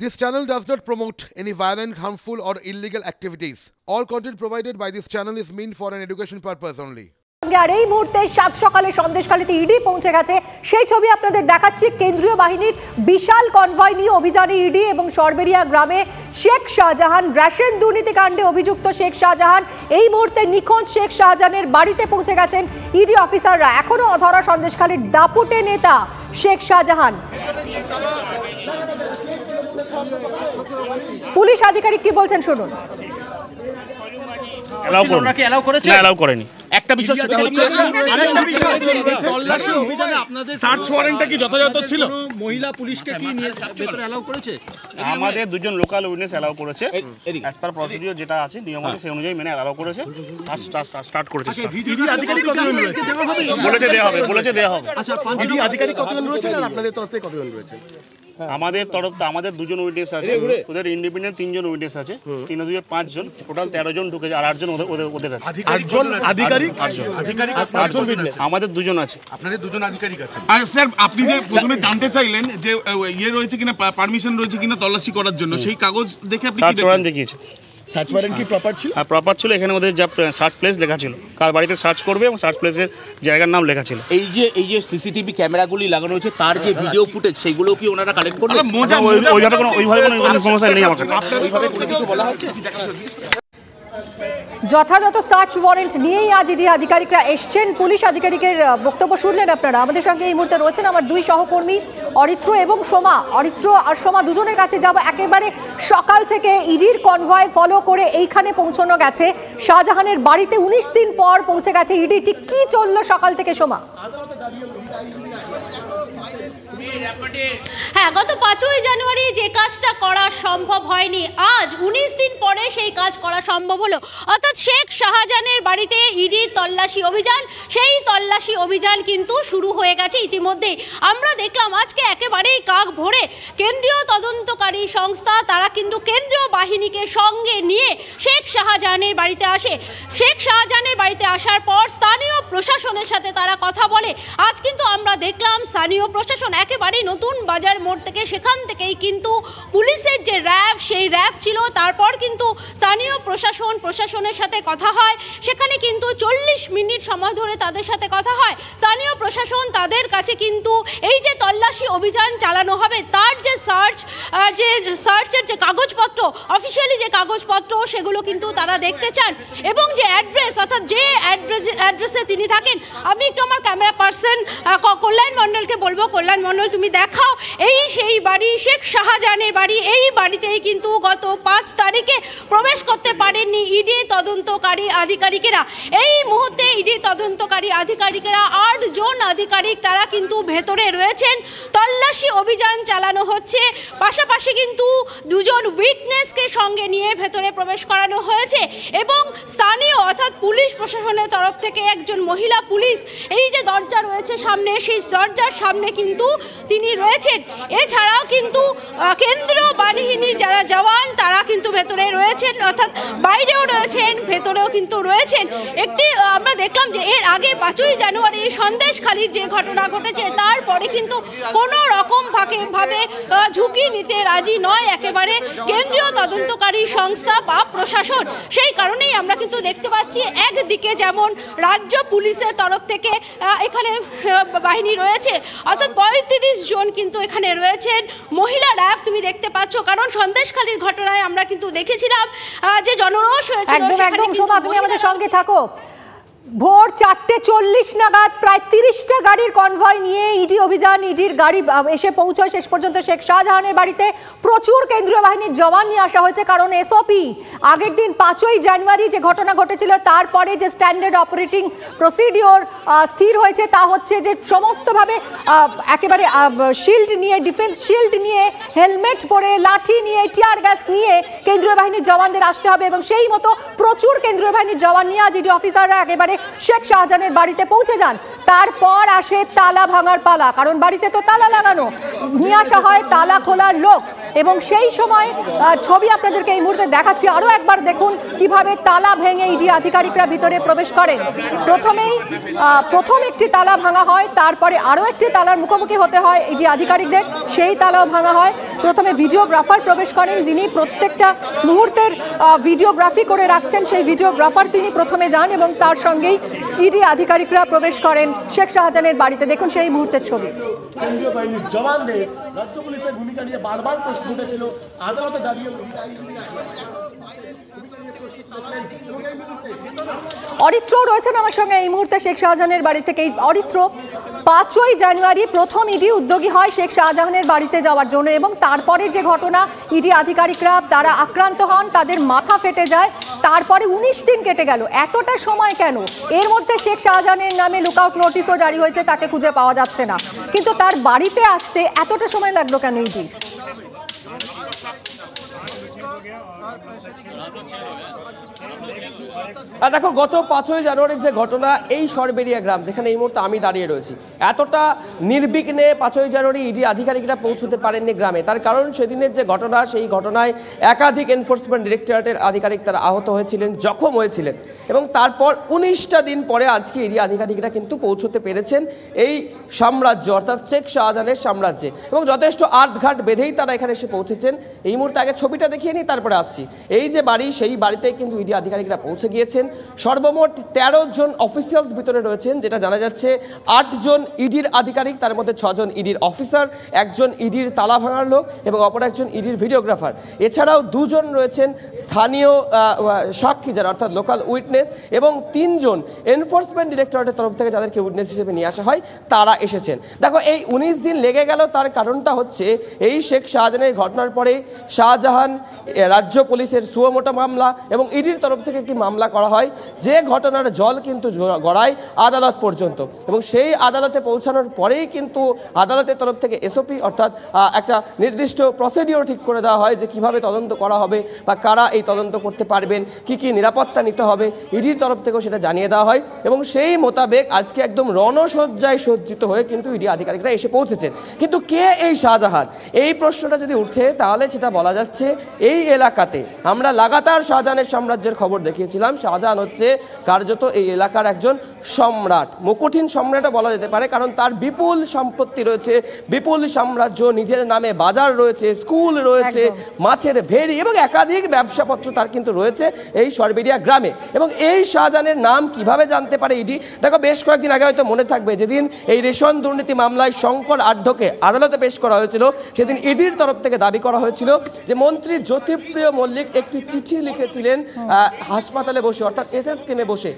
This channel does not promote any violent, harmful or illegal activities. All content provided by this channel is meant for an education purpose only. আর এই মুহূর্তে সাত সকালে সন্দেশখালীতে ED পৌঁছে গেছে সেই ছবি আপনাদের দেখাচ্ছি। কেন্দ্রীয় বাহিনীর বিশাল কনভয় নিয়ে অভিযানে ইডি এবং সরবেরিয়া গ্রামে শেখ শাহজাহান রেশন দুর্নীতি কাণ্ডে অভিযুক্ত শেখ শাহজাহান এই মুহূর্তে নিখোঁজ শেখ শাহজাহানের বাড়িতে পৌঁছে গেছেন ইডি অফিসাররা। এখনো অধরা সন্দেশখালীর দাপুটে নেতা শেখ শাহজাহান। পুলিশ আধিকারিক কি বলছেন শুনুন। অ্যালাউ করেনি। একটা বিষয় সেটা হচ্ছে আরেকটা বিষয় তল্লাশি অভিযানে আপনাদের সার্চ ওয়ারেন্টটা কি যথাযথ ছিল? মহিলা পুলিশকে কি নিয়ে ভেতরে অ্যালাউ করেছে? আমাদের দুজন লোকাল উইটনেস অ্যালাউ করেছে। অ্যাজ পার প্রসিডিউর যেটা আছে নিয়ম আছে সেই অনুযায়ী মেনে অ্যালাউ করেছে। স্টার্ট করেছে। আচ্ছা ভিডিও আধিকারিক কতজন রয়েছে? বলেছে দেওয়া হবে। আচ্ছা ভিডিও আধিকারিক কতজন রয়েছে আর আপনাদের তরফ থেকে কতজন রয়েছে? আমাদের তরফ আমাদের দুজন উইটনেস আছে, ওদের ইন্ডিপেন্ডেন্ট তিনজন উইটনেস আছে, 3 ও 2 5 জন, টোটাল 13 জন ঢুকেছে আর 8 জন ওদের আছে। আধিকারিক আমাদের দুজন আছে। আপনাদের দুজন আধিকারিক আছে। আর স্যার আপনি যে প্রথমে জানতে চাইলেন যে ইয়ে রয়েছে কিনা, পারমিশন রয়েছে কিনা তল্লাশি করার জন্য, সেই কাগজ দেখে আপনি সার্চ ওয়ারেন্ট দেখিয়েছে। সার্চ ওয়ারেন্ট কি প্রপার ছিল? হ্যাঁ প্রপার ছিল। এখানে ওদের যা সার্চ প্লেস লেখা ছিল, কার বাড়িতে সার্চ করবে এবং সার্চ প্লেসের জায়গার নাম লেখা ছিল। এই যে সিসিটিভি ক্যামেরাগুলি লাগানো হয়েছে, তার যে ভিডিও ফুটেজ সেগুলো কি ওনারা কালেক্ট করবেন? ওইভাবে কোনো ইনফরমেশন নেই আমার কাছে। ওইভাবে কোনো কিছু বলা হচ্ছে? যথাযথ সার্চ ওয়ারেন্ট নিয়েই আজ ইডি আধিকারিকরা এসছেন। পুলিশ আধিকারিকের বক্তব্য শুনলেন আপনারা। আমাদের সঙ্গে এই মুহূর্তে রয়েছেন আমার দুই সহকর্মী অরিত্র এবং সোমা। অরিত্র আর সোমা দুজনের কাছে যাব। একেবারে সকাল থেকে ইডির কনভয় ফলো করে এইখানে পৌঁছানো গেছে শাহজাহানের বাড়িতে। 19 দিন পর পৌঁছে গেছে ইডি। ঠিক কি চললো সকাল থেকে সোমা? হ্যাঁ, গত 5ই জানুয়ারি যে কাজটা করা সম্ভব হয়নি, আজ 19 দিন পরে সেই কাজ করা সম্ভব হলো। অর্থাৎ শেখ শাহজাহানের বাড়িতে ইডির তল্লাশি অভিযান, সেই তল্লাশি অভিযান কিন্তু শুরু হয়ে গেছে ইতিমধ্যেই। আমরা দেখলাম আজকে একেবারেই কাক ভরে কেন্দ্রীয় তদন্তকারী সংস্থা তারা কিন্তু কেন্দ্রীয় বাহিনীকে সঙ্গে নিয়ে শেখ শাহজাহানের বাড়িতে আসে। শেখ শাহজাহানের বাড়িতে আসার পর স্থানীয় প্রশাসনের সাথে তারা কথা বলে। আজ কিন্তু আমরা দেখলাম স্থানীয় প্রশাসন একেবারেই নতুন বাজার মোড় থেকে, সেখান থেকেই কিন্তু পুলিশের যে র্যাব, সেই র্যাব ছিল। তারপর কিন্তু স্থানীয় প্রশাসনের সাথে কথা হয়। সেখানে কিন্তু 40 মিনিট সময় ধরে তাদের সাথে কথা হয়। স্থানীয় প্রশাসন তাদের কাছে কিন্তু এই যে তল্লাশি অভিযান চালানো হবে তার যে সার্চের যে কাগজপত্র, অফিসিয়ালি যে কাগজপত্র, সেগুলো কিন্তু তারা দেখতে চান। এবং যে অ্যাড্রেস, অর্থাৎ যে অ্যাড্রেসে তিনি থাকেন, আমি একটু আমার ক্যামেরা পার্সন কল্যাণ মণ্ডলকে বলবো, কল্যাণ মণ্ডল তুমি দেখাও এই সেই বাড়ি, শেখ শাহজাহানের বাড়ি। এই বাড়িতেই কিন্তু গত 5 তারিখে প্রবেশ করতে পারেননি ইডি তদন্তকারী আধিকারিকেরা। এই মুহূর্তে ইডি তদন্তকারী আধিকারিকেরা 8 জন আধিকারিক তারা কিন্তু ভেতরে রয়েছেন। তল্লাশি অভিযান চালানো হচ্ছে। পাশাপাশি কিন্তু 2 জন উইটনেসকে সঙ্গে নিয়ে ভেতরে প্রবেশ করানো হয়েছে। এবং স্থানীয় অর্থাৎ পুলিশ প্রশাসনের তরফ থেকে একজন মহিলা পুলিশ এই যে দরজা রয়েছে সামনে, সেই দরজার সামনে কিন্তু তিনি রয়েছেন। এছাড়াও কিন্তু কেন্দ্রীয় বাহিনীর যারা জওয়ান তারা কিন্তু ভেতরে রয়েছেন, অর্থাৎ বাইরেও রয়েছেন, ভেতরেও কিন্তু রয়েছেন। একটি আমরা দেখলাম যে এর আগে 5ই জানুয়ারি সন্দেশখালীর যে ঘটনা ঘটেছে, তারপরে কিন্তু কোনো রকম ভাবে ঝুঁকি নিতে রাজি নয় একেবারে কেন্দ্রীয় তদন্তকারী সংস্থা বা প্রশাসন। সেই কারণেই আমরা কিন্তু দেখতে পাচ্ছি একদিকে যেমন রাজ্য পুলিশের তরফ থেকে এখানে বাহিনী রয়েছে, অর্থাৎ 35 জন কিন্তু এখানে রয়েছেন। মহিলা র্যাব তুমি দেখতে পাচ্ছ, কারণ সন্দেশখালীর ঘটনায় আমরা কিন্তু দেখেছিলাম যে জনরোষ হয়েছিল। একদম সোমা তুমি আমাদের সঙ্গে থাকো। ভোর 4:40 নাগাদ প্রায় 30টা গাড়ির কনভয় নিয়ে ইডি অভিযান, ইডির গাড়ি এসে পৌঁছয় শেষ পর্যন্ত শেখ শাহজাহানের বাড়িতে। প্রচুর কেন্দ্রীয় বাহিনীর জওয়ান নিয়ে আসা হয়েছে, কারণ এসওপি আগের দিন 5ই জানুয়ারি যে ঘটনা ঘটেছিল তারপরে যে স্ট্যান্ডার্ড অপারেটিং প্রসিডিওর স্থির হয়েছে তা হচ্ছে যে সমস্তভাবে একেবারে শিল্ড নিয়ে, ডিফেন্স শিল্ড নিয়ে, হেলমেট পরে, লাঠি নিয়ে, টিয়ার গ্যাস নিয়ে কেন্দ্রীয় বাহিনীর জওয়ানদের আসতে হবে। এবং সেই মতো প্রচুর কেন্দ্রীয় বাহিনীর জওয়ান নিয়ে আজ ইডি অফিসাররা একেবারে শেখ শাহজাহানের বাড়িতে পৌঁছে যান। তারপর আসে তালা ভাঙার পালা, কারণ বাড়িতে তো তালা লাগানো। নিয়ে আসা হয় তালা খোলার লোক। এবং সেই সময় ছবি আপনাদেরকে এই মুহূর্তে দেখাচ্ছি। আরও একবার দেখুন কিভাবে তালা ভেঙে ইডি আধিকারিকরা ভিতরে প্রবেশ করেন। প্রথম একটি তালা ভাঙা হয়, তারপরে আরও একটি তালার মুখোমুখি হতে হয় ইডি আধিকারিকদের, সেই তালাও ভাঙা হয়। প্রথমে ভিডিওগ্রাফার প্রবেশ করেন, যিনি প্রত্যেকটা মুহূর্তের ভিডিওগ্রাফি করে রাখছেন, সেই ভিডিওগ্রাফার তিনি প্রথমে যান এবং তার সঙ্গেই ইডি আধিকারিকরা প্রবেশ করেন শেখ শাহজাহানের বাড়িতে। দেখুন সেই মুহূর্তের ছবি। কেন্দ্রীয় বাহিনীর জওয়ানদের রাজ্য পুলিশের ভূমিকা নিয়ে বারবার প্রশ্ন উঠেছিল, আদালতে দাঁড়িয়ে অরিত্র রয়েছেন আমার সঙ্গে এই মুহূর্তে শেখ শাহজাহানের বাড়ি থেকে। অরিত্র, 5ই জানুয়ারি প্রথম ইডি উদ্যোগী হয় শেখ শাহজাহানের বাড়িতে যাওয়ার জন্য এবং তারপরে যে ঘটনা, ইডি আধিকারিকরা তারা আক্রান্ত হন, তাদের মাথা ফেটে যায়, তারপরে 19 দিন কেটে গেল। এতটা সময় কেন? এর মধ্যে শেখ শাহজাহানের নামে লুকআউট নোটিশও জারি হয়েছে, তাকে খুঁজে পাওয়া যাচ্ছে না, কিন্তু তার বাড়িতে আসতে এতটা সময় লাগলো কেন ইডির? দেখো, গত 5ই জানুয়ারির যে ঘটনা, এই সরবেরিয়া গ্রাম যেখানে এই মুহূর্তে আমি দাঁড়িয়ে রয়েছি, এতটা নির্বিঘ্নে 5ই জানুয়ারি ইডি আধিকারিকরা পৌঁছতে পারেননি গ্রামে। তার কারণ সেদিনের যে ঘটনা, সেই ঘটনায় একাধিক এনফোর্সমেন্ট ডিরেক্টরেটের আধিকারিক তারা আহত হয়েছিলেন, জখম হয়েছিলেন, এবং তারপর 19টা দিন পরে আজকে ইডি আধিকারিকরা কিন্তু পৌঁছতে পেরেছেন এই সাম্রাজ্য, অর্থাৎ শেখ শাহজাহানের সাম্রাজ্যে, এবং যথেষ্ট আটঘাট বেঁধেই তারা এখানে এসে পৌঁছেছেন। এই মুহূর্তে আগে ছবিটা দেখিয়ে নিই, তারপরে আসছি। এই যে বাড়ি, সেই বাড়িতে কিন্তু ইডি আধিকারিকরা পৌঁছে গিয়েছেন। সর্বমোট 13 জন অফিসিয়ালস ভিতরে রয়েছেন, যেটা জানা যাচ্ছে। 8 জন ইডির আধিকারিক, তার মধ্যে 6 জন ইডির অফিসার, 1 জন ইডির তালা ভাঙার লোক এবং অপর 1 জন ইডির ভিডিওগ্রাফার। এছাড়াও 2 জন রয়েছেন স্থানীয় সাক্ষী, যারা অর্থাৎ লোকাল উইটনেস, এবং 3 জন এনফোর্সমেন্ট ডিরেক্টরেটের তরফ থেকে যাদেরকে উইটনেস হিসেবে নিয়ে আসা হয়, তারা এসেছেন। দেখো, এই 19 দিন লেগে গেল, তার কারণটা হচ্ছে এই শেখ শাহজাহানের ঘটনার পরে শাহজাহান রাজ্য পুলিশের সুমোটো মামলা এবং ইডির তরফ থেকে একটি মামলা করা হয়, যে ঘটনার জল কিন্তু গড়ায় আদালত পর্যন্ত, এবং সেই আদালতে পৌঁছানোর পরেই কিন্তু আদালতের তরফ থেকে এসওপি, অর্থাৎ একটা নির্দিষ্ট প্রসিডিওর ঠিক করে দেওয়া হয় যে কিভাবে তদন্ত করা হবে বা কারা এই তদন্ত করতে পারবেন, কি কি নিরাপত্তা নিতে হবে, ইডির তরফ থেকেও সেটা জানিয়ে দেওয়া হয়। এবং সেই মোতাবেক আজকে একদম রণসজ্জায় সজ্জিত হয়ে কিন্তু ইডি আধিকারিকরা এসে পৌঁছেছেন। কিন্তু কে এই শাহজাহান? এই প্রশ্নটা যদি উঠে, তাহলে সেটা বলা যাচ্ছে এই এলাকাতে আমরা লাগাতার শাহজাহানের সাম্রাজ্যের খবর দেখিয়েছিলাম। শাহজাহান হচ্ছে কার্যত এই এলাকার একজন সম্রাট, মুকুটহীন সম্রাটও বলা যেতে পারে, কারণ তার বিপুল সম্পত্তি রয়েছে, বিপুল সাম্রাজ্য, নিজের নামে বাজার রয়েছে, স্কুল রয়েছে, মাছের ভেড়ি এবং একাধিক ব্যবসাপত্র তার কিন্তু রয়েছে এই সরবেরিয়া গ্রামে। এবং এই শাহজাহানের নাম কিভাবে জানতে পারে ইডি? দেখো, বেশ কয়েকদিন আগে হয়তো মনে থাকবে, যেদিন এই রেশন দুর্নীতি মামলায় শঙ্কর আঢ্যকে আদালতে পেশ করা হয়েছিল, সেদিন ইডির তরফ থেকে দাবি করা হয়েছিল যে মন্ত্রী জ্যোতিপ্রিয় মল্লিক একটি চিঠি লিখেছিলেন হাসপাতালে বসে, অর্থাৎ এসএস কেমে বসে,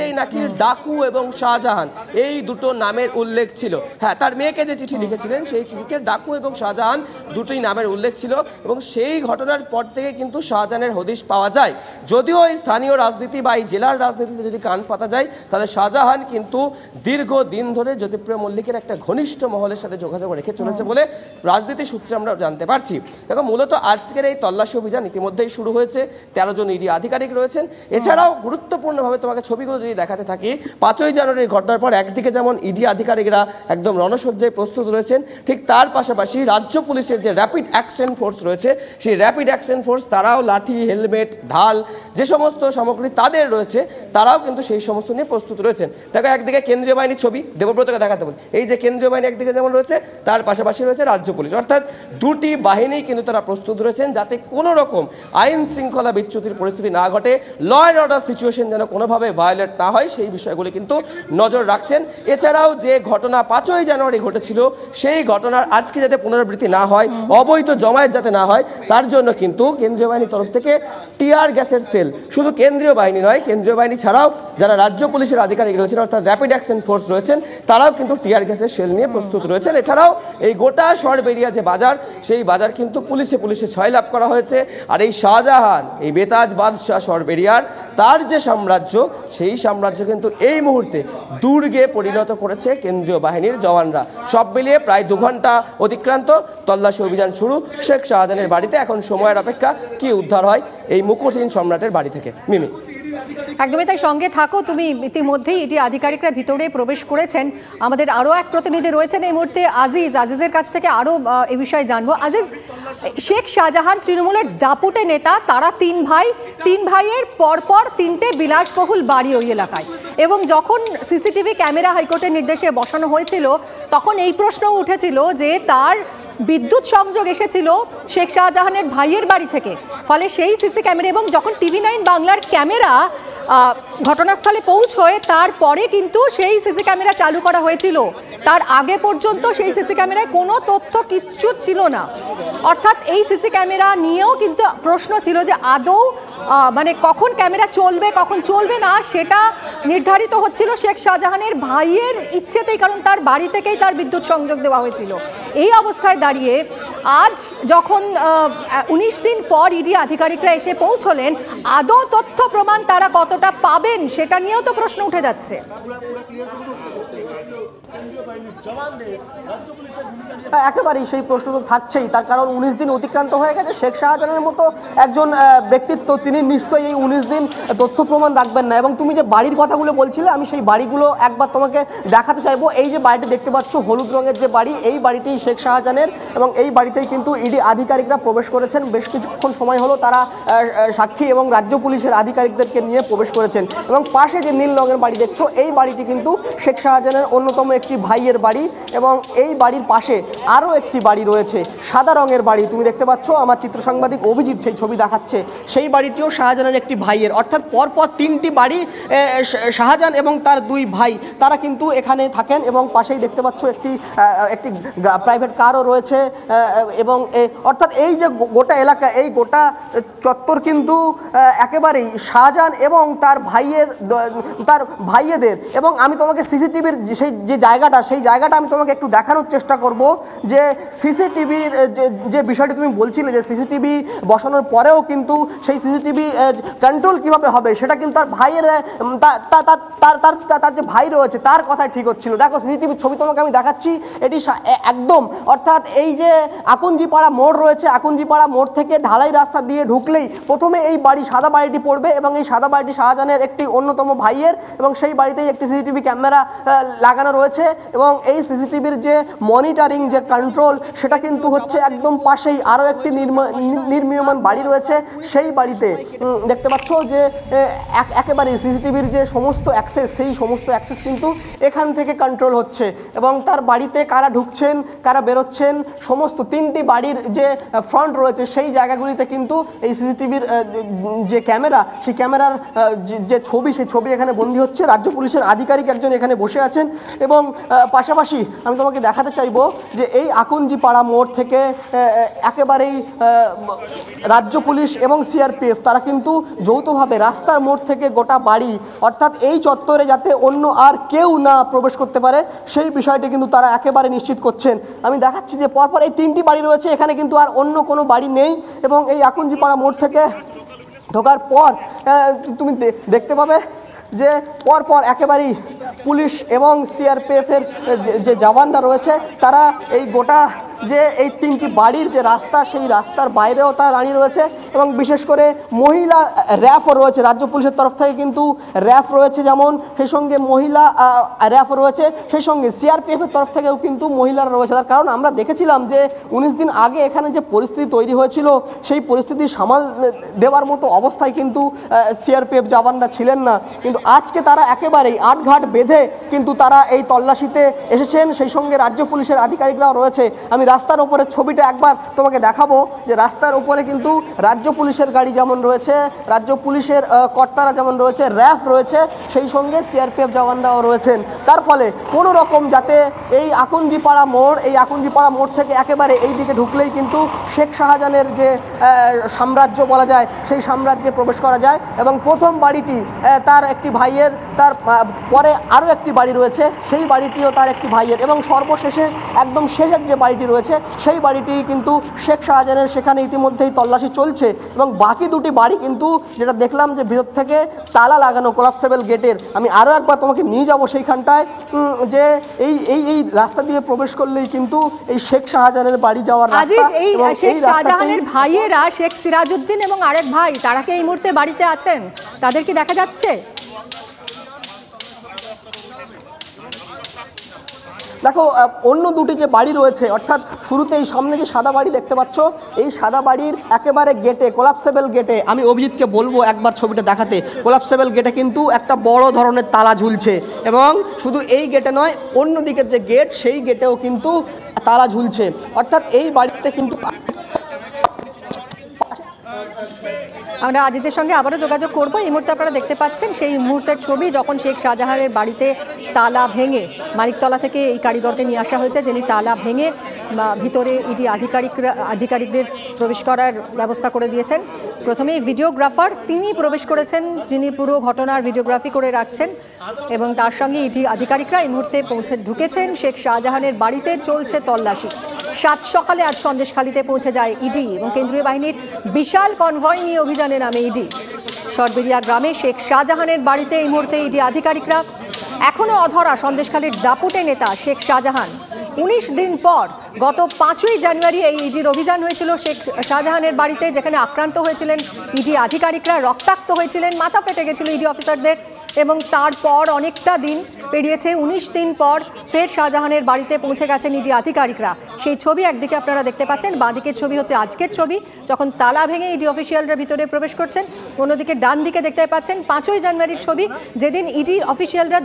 সেই নাকি ডাকু এবং শাহজাহান এই দুটো নামের উল্লেখ ছিল। হ্যাঁ, তার মেয়েকে যে চিঠি লিখেছিলেন, সেই চিঠিতে ডাকু এবং শাহজাহান দুটোই নামের উল্লেখ ছিল, এবং সেই ঘটনার পর থেকে কিন্তু শাহজাহানের হদিশ পাওয়া যায়। যদিও এই স্থানীয় রাজনীতি বা এই জেলার রাজনীতিতে যদি কান পাতা যায়, তাহলে শাহজাহান কিন্তু দীর্ঘদিন ধরে জ্যোতিপ্রিয় মল্লিকের একটা ঘনিষ্ঠ মহলের সাথে যোগাযোগ রেখে চলেছে বলে রাজনীতি সূত্রে আমরা জানতে পারছি। দেখো, মূলত আজকের এই তল্লাশি অভিযান ইতিমধ্যেই শুরু হয়েছে। 13 জন ইডি আধিকারিক রয়েছেন। এছাড়াও গুরুত্বপূর্ণভাবে তোমাকে ছবিগুলো যদি দেখাতে থাকি, 5ই জানুয়ারির ঘটনার পর একদিকে যেমন ইডি আধিকারিকরা একদম রণসজ্জায় প্রস্তুত রয়েছেন, ঠিক তার পাশাপাশি রাজ্য পুলিশের যে র্যাপিড অ্যাকশন ফোর্স রয়েছে, সেই র্যাপিড অ্যাকশন ফোর্স তারাও লাঠি, হেলমেট, ঢাল, যে সমস্ত সামগ্রী তাদের রয়েছে, তারাও কিন্তু সেই সমস্ত নিয়ে প্রস্তুত রয়েছেন। দেখো, একদিকে কেন্দ্রীয় বাহিনীর ছবি দেবব্রতকে দেখাতে বলি, এই যে কেন্দ্রীয় বাহিনী একদিকে যেমন রয়েছে, তার পাশাপাশি রয়েছে রাজ্য পুলিশ, অর্থাৎ দুটি বাহিনী কিন্তু তারা প্রস্তুত রয়েছেন যাতে কোনো রকম আইন শৃঙ্খলা বিচ্যুতির পরিস্থিতি না ঘটে, ল অ্যান্ড অর্ডার সিচুয়েশন যেন কোনোভাবে ভায়োলেট না হয়, সেই বিষয়গুলি কিন্তু নজর রাখছেন। এছাড়াও যে ঘটনা 5ই জানুয়ারি ঘটেছিল, সেই ঘটনার আজকে যাতে পুনরাবৃত্তি না হয়, অবৈধ জমায়েত যাতে না হয়, তার জন্য কিন্তু কেন্দ্রীয় বাহিনীর তরফ থেকে টিয়ার গ্যাসের সেল, শুধু কেন্দ্রীয় বাহিনী নয়, কেন্দ্রীয় বাহিনী ছাড়াও যারা রাজ্য পুলিশের আধিকারিক রয়েছেন, অর্থাৎ র্যাপিড অ্যাকশন ফোর্স রয়েছেন, তারাও কিন্তু টিয়ার গ্যাসের সেল নিয়ে প্রস্তুত রয়েছেন। এছাড়াও এই গোটা সরবেরিয়া যে বাজার, সেই বাজার কিন্তু পুলিশে ছয়লাভ করা হয়েছে। আর এই শাহজাহান, এই বেতাজ বাদশাহ সরবেরিয়ার তার যে সাম্রাজ্য, সেই সাম্রাজ্য কিন্তু এই মুহূর্তে দুর্গে পরিণত করেছে কেন্দ্রীয় বাহিনীর জওয়ানরা। সব মিলিয়ে প্রায় 2 ঘন্টা অতিক্রান্ত, তল্লাশি অভিযান শুরু শেখ শাহজাহানের বাড়িতে। এখন সময়ের অপেক্ষা কি উদ্ধার হয় এই মুকুটহীন সম্রাটের বাড়ি থেকে। মিমি। একদমই তাই, সঙ্গে থাকো তুমি। ইতিমধ্যেই ইডি আধিকারিকরা ভিতরে প্রবেশ করেছেন। আমাদের আরও এক প্রতিনিধি রয়েছেন এই মুহূর্তে, আজিজের কাছ থেকে আরও এ বিষয়ে জানবো। আজিজ, শেখ শাহজাহান তৃণমূলের দাপুটে নেতা, তারা তিন ভাইয়ের পরপর তিনটে বিলাসবহুল বাড়ি ওই এলাকায়, এবং যখন সিসিটিভি ক্যামেরা হাইকোর্টের নির্দেশে বসানো হয়েছিল তখন এই প্রশ্ন উঠেছিল যে তার বিদ্যুৎ সংযোগ এসেছিল শেখ শাহজাহানের ভাইয়ের বাড়ি থেকে, ফলে সেই সিসি ক্যামেরা, এবং যখন TV9 বাংলার ক্যামেরা ঘটনাস্থলে পৌঁছয় তারপরে কিন্তু সেই সিসি ক্যামেরা চালু করা হয়েছিল, তার আগে পর্যন্ত সেই সিসি ক্যামেরায় কোনো তথ্য কিচ্ছু ছিল না। অর্থাৎ এই সিসি ক্যামেরা নিয়েও কিন্তু প্রশ্ন ছিল যে আদৌ মানে কখন ক্যামেরা চলবে কখন চলবে না সেটা নির্ধারিত হচ্ছিল শেখ শাহজাহানের ভাইয়ের ইচ্ছেতেই, কারণ তার বাড়ি থেকেই তার বিদ্যুৎ সংযোগ দেওয়া হয়েছিল। এই অবস্থায় দাঁড়িয়ে আজ যখন 19 দিন পর ইডি আধিকারিকরা এসে পৌঁছলেন, আদৌ তথ্য প্রমাণ তারা কতটা পাবেন সেটা নিয়েও তো প্রশ্ন উঠে যাচ্ছে। একেবারেই সেই প্রশ্ন তো থাকছেই, তার কারণ 19 দিন অতিক্রান্ত হয়ে গেছে। শেখ শাহজাহানের মতো একজন ব্যক্তিত্ব, তিনি নিশ্চয়ই এই 19 দিন তথ্য প্রমাণ রাখবেন না। এবং তুমি যে বাড়ির কথাগুলো বলছিলে, আমি সেই বাড়িগুলো একবার তোমাকে দেখাতে চাইবো। এই যে বাড়িটি দেখতে পাচ্ছ, হলুদ রঙের যে বাড়ি, এই বাড়িটি শেখ শাহজাহানের, এবং এই বাড়িতেই কিন্তু ইডি আধিকারিকরা প্রবেশ করেছেন। বেশ কিছুক্ষণ সময় হলো তারা সাক্ষী এবং রাজ্য পুলিশের আধিকারিকদেরকে নিয়ে প্রবেশ করেছেন। এবং পাশে যে নীল রঙের বাড়ি দেখছো, এই বাড়িটি কিন্তু শেখ শাহজাহানের অন্যতম একটি ভাইয়ের বাড়ি, এবং এই বাড়ির পাশে আরও একটি বাড়ি রয়েছে সাদা রঙের বাড়ি। তুমি দেখতে পাচ্ছ, আমার চিত্র সাংবাদিক অভিজিৎ সেই ছবি দেখাচ্ছে, সেই বাড়িটিও শাহজাহানের একটি ভাইয়ের। অর্থাৎ পরপর তিনটি বাড়ি শাহজাহান এবং তার দুই ভাই তারা কিন্তু এখানে থাকেন। এবং পাশেই দেখতে পাচ্ছ একটি প্রাইভেট কারও রয়েছে। এবং অর্থাৎ এই যে গোটা এলাকা, এই গোটা চত্বর কিন্তু একেবারেই শাহজাহান এবং তার ভাইয়েদের। এবং আমি তোমাকে সিসিটিভির সেই যে জায়গাটা, সেই জায়গাটা আমি তোমাকে একটু দেখানোর চেষ্টা করব যে সিসিটিভির যে বিষয়টি তুমি বলছিলে, যে সিসিটিভি বসানোর পরেও কিন্তু সেই সিসিটিভি কন্ট্রোল কিভাবে হবে সেটা কিন্তু তার ভাইয়ের তার যে ভাই রয়েছে তার কথাই ঠিক হচ্ছিল। দেখো সিসিটিভির ছবি তোমাকে আমি দেখাচ্ছি, এটি একদম, অর্থাৎ এই যে আকুঞ্জিপাড়া মোড় রয়েছে, আকুঞ্জিপাড়া মোড় থেকে ঢালাই রাস্তা দিয়ে ঢুকলেই প্রথমে এই বাড়ি, সাদা বাড়িটি পড়বে, এবং এই সাদা বাড়িটি শাহজাহানের একটি অন্যতম ভাইয়ের, এবং সেই বাড়িতেই একটি সিসিটিভি ক্যামেরা লাগানো রয়েছে। এবং এই সিসিটিভির যে মনিটরিং, যে কন্ট্রোল, সেটা কিন্তু হচ্ছে একদম পাশেই আরও একটি নির্মীয়মান বাড়ি রয়েছে। সেই বাড়িতে দেখতে পাচ্ছ যে একেবারে সিসিটিভির যে সমস্ত অ্যাক্সেস, সেই সমস্ত অ্যাক্সেস কিন্তু এখান থেকে কন্ট্রোল হচ্ছে। এবং তার বাড়িতে কারা ঢুকছেন কারা বেরোচ্ছেন, সমস্ত তিনটি বাড়ির যে ফ্রন্ট রয়েছে সেই জায়গাগুলিতে কিন্তু এই সিসিটিভির যে ক্যামেরা, সেই ক্যামেরার যে ছবি, সেই ছবি এখানে বন্দী হচ্ছে। রাজ্য পুলিশের আধিকারিক একজন এখানে বসে আছেন। এবং পাশাপাশি আমি তোমাকে দেখাতে চাইবো যে এই আকুঞ্জিপাড়া মোড় থেকে একেবারেই রাজ্য পুলিশ এবং সিআরপিএফ তারা কিন্তু যৌথভাবে রাস্তার মোড় থেকে গোটা বাড়ি, অর্থাৎ এই চত্বরে যাতে অন্য আর কেউ না প্রবেশ করতে পারে সেই বিষয়টি কিন্তু তারা একেবারে নিশ্চিত করছেন। আমি দেখাচ্ছি যে পরপর এই তিনটি বাড়ি রয়েছে, এখানে কিন্তু আর অন্য কোনো বাড়ি নেই। এবং এই আকুঞ্জিপাড়া মোড় থেকে ঢোকার পর তুমি দেখতে পাবে যে পরপর একেবারেই পুলিশ এবং সিআরপিএফের যে জওয়ানরা রয়েছে তারা এই গোটা যে এই তিনটি বাড়ির যে রাস্তা, সেই রাস্তার বাইরেও তারা দাঁড়িয়ে রয়েছে। এবং বিশেষ করে মহিলা র্যাফও রয়েছে, রাজ্য পুলিশের তরফ থেকে কিন্তু র্যাফ রয়েছে, যেমন সেই সঙ্গে মহিলা র্যাফ রয়েছে, সেই সঙ্গে সিআরপিএফের তরফ থেকেও কিন্তু মহিলারা রয়েছে। তার কারণ আমরা দেখেছিলাম যে 19 দিন আগে এখানে যে পরিস্থিতি তৈরি হয়েছিল, সেই পরিস্থিতি সামাল দেওয়ার মতো অবস্থায় কিন্তু সিআরপিএফ জওয়ানরা ছিলেন না। কিন্তু আজকে তারা একেবারেই আটঘাট বেঁধে কিন্তু তারা এই তল্লাশিতে এসেছেন, সেই সঙ্গে রাজ্য পুলিশের আধিকারিকরাও রয়েছে। আমি রাস্তার উপরে ছবিটা একবার তোমাকে দেখাবো যে রাস্তার উপরে কিন্তু রাজ্য পুলিশের গাড়ি যেমন রয়েছে, রাজ্য পুলিশের কর্তারা যেমন রয়েছে, র্যাফ রয়েছে, সেই সঙ্গে সিআরপিএফ জওয়ানরাও রয়েছেন। তার ফলে কোনো রকম যাতে এই আকুঞ্জিপাড়া মোড় থেকে একেবারে এই দিকে ঢুকলেই কিন্তু শেখ শাহজাহানের যে সাম্রাজ্য বলা যায়, সেই সাম্রাজ্যে প্রবেশ করা যায়। এবং প্রথম বাড়িটি তার একটি ভাইয়ের, তার পরে আরও একটি বাড়ি রয়েছে, সেই বাড়িটিও তার একটি ভাইয়ের, এবং সর্বশেষে একদম শেষের যে বাড়িটি রয়েছে রয়েছে সেই বাড়িটি কিন্তু শেখ শাহজাহানের, সেখানে ইতিমধ্যেই তল্লাশি চলছে এবং বাকি দুটি বাড়ি কিন্তু যেটা দেখলাম যে ভিতর থেকে তালা লাগানো কোলাপসেবল গেটের। আমি আরও একবার তোমাকে নিয়ে যাব সেইখানটায়, যে এই রাস্তা দিয়ে প্রবেশ করলেই কিন্তু এই শেখ শাহজাহানের বাড়ি যাওয়ার রাস্তা। এই শেখ শাহজাহানের ভাইয়েরা শেখ সিরাজউদ্দিন এবং আরেক ভাই, তারা কি এই মুহূর্তে বাড়িতে আছেন? তাদের কি দেখা যাচ্ছে? দেখো, অন্য দুটি যে বাড়ি রয়েছে, অর্থাৎ শুরুতে এই সামনে যে সাদা বাড়ি দেখতে পাচ্ছ, এই সাদা বাড়ির একেবারে গেটে, কোলাপসেবল গেটে, আমি অভিজিৎকে বলবো একবার ছবিটা দেখাতে, কোলাপসেবল গেটে কিন্তু একটা বড় ধরনের তালা ঝুলছে এবং শুধু এই গেটে নয়, অন্য দিকের যে গেট সেই গেটেও কিন্তু তালা ঝুলছে। অর্থাৎ এই বাড়িতে কিন্তু আমরা আজিজের সঙ্গে আবারও যোগাযোগ করব। এই মুহূর্তে আপনারা দেখতে পাচ্ছেন সেই মুহূর্তের ছবি, যখন শেখ শাহজাহানের বাড়িতে তালা ভেঙে মানিকতলা থেকে এই কারিগরকে নিয়ে আসা হয়েছে, যিনি তালা ভেঙে ভিতরে ইডি আধিকারিকদের প্রবেশ করার ব্যবস্থা করে দিয়েছেন। প্রথমেই ভিডিওগ্রাফার তিনি প্রবেশ করেছেন, যিনি পুরো ঘটনার ভিডিওগ্রাফি করে রাখছেন, এবং তার সঙ্গে ইডি আধিকারিকরা এই মুহূর্তে ঢুকেছেন শেখ শাহজাহানের বাড়িতে। চলছে তল্লাশি। সাত সকালে আজ সন্দেশখালীতে পৌঁছে যায় ইডি এবং কেন্দ্রীয় বাহিনীর বিশাল কনভয় নিয়ে অভিযানে নামে ইডি। সরবেরিয়া গ্রামে শেখ শাহজাহানের বাড়িতে এই মুহূর্তে ইডি আধিকারিকরা। এখনও অধরা সন্দেশখালীর দাপুটে নেতা শেখ শাহজাহান। 19 দিন পর গত 5ই জানুয়ারি এই ইডির অভিযান হয়েছিল শেখ শাহজাহানের বাড়িতে, যেখানে আক্রান্ত হয়েছিলেন ইডি আধিকারিকরা, রক্তাক্ত হয়েছিলেন, মাথা ফেটে গেছিল ইডি অফিসারদের, এবং তারপর অনেকটা দিন পেরিয়েছে। 19 দিন পর ফের শাহজাহানের বাড়িতে পৌঁছে গেছেন ইডি আধিকারিকরা। সেই ছবি একদিকে আপনারা দেখতে পাচ্ছেন, বাঁদিকের ছবি হচ্ছে আজকের ছবি, যখন তালা ভেঙে ইডি অফিসিয়ালরা ভিতরে প্রবেশ করছেন। অন্যদিকে ডান দিকে দেখতে পাচ্ছেন 5ই জানুয়ারির ছবি, যেদিন ইডি অফিসিয়ালরা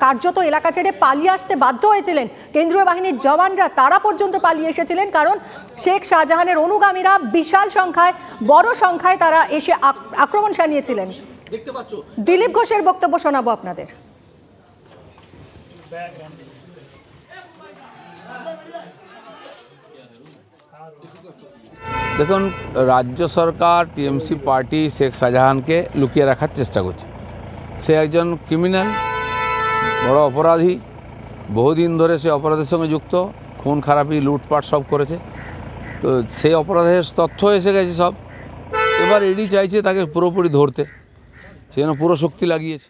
কার্যত এলাকা ছেড়ে পালিয়ে আসতে বাধ্য হয়েছিলেন। কেন্দ্রীয় বাহিনীর জওয়ানরা তারা পর্যন্ত পালিয়ে এসেছিলেন, কারণ শেখ শাহজাহানের অনুগামীরা বিশাল সংখ্যায়, বড় সংখ্যায় তারা এসে আক্রমণ শানিয়েছিলেন। দিলীপ ঘোষের বক্তব্য শোনাবো আপনাদের। দেখুন, রাজ্য সরকার টিএমসি পার্টি শেখ শাহজাহানকে লুকিয়ে রাখার চেষ্টা করছে। সে একজন ক্রিমিনাল, বড় অপরাধী, বহুদিন ধরে সে অপরাধের সঙ্গে যুক্ত, খুন খারাপি লুটপাট সব করেছে। তো সেই অপরাধের তথ্য এসে গেছে সব। এবার ইডি চাইছে তাকে পুরোপুরি ধরতে, সেজন্য পুরো শক্তি লাগিয়েছে।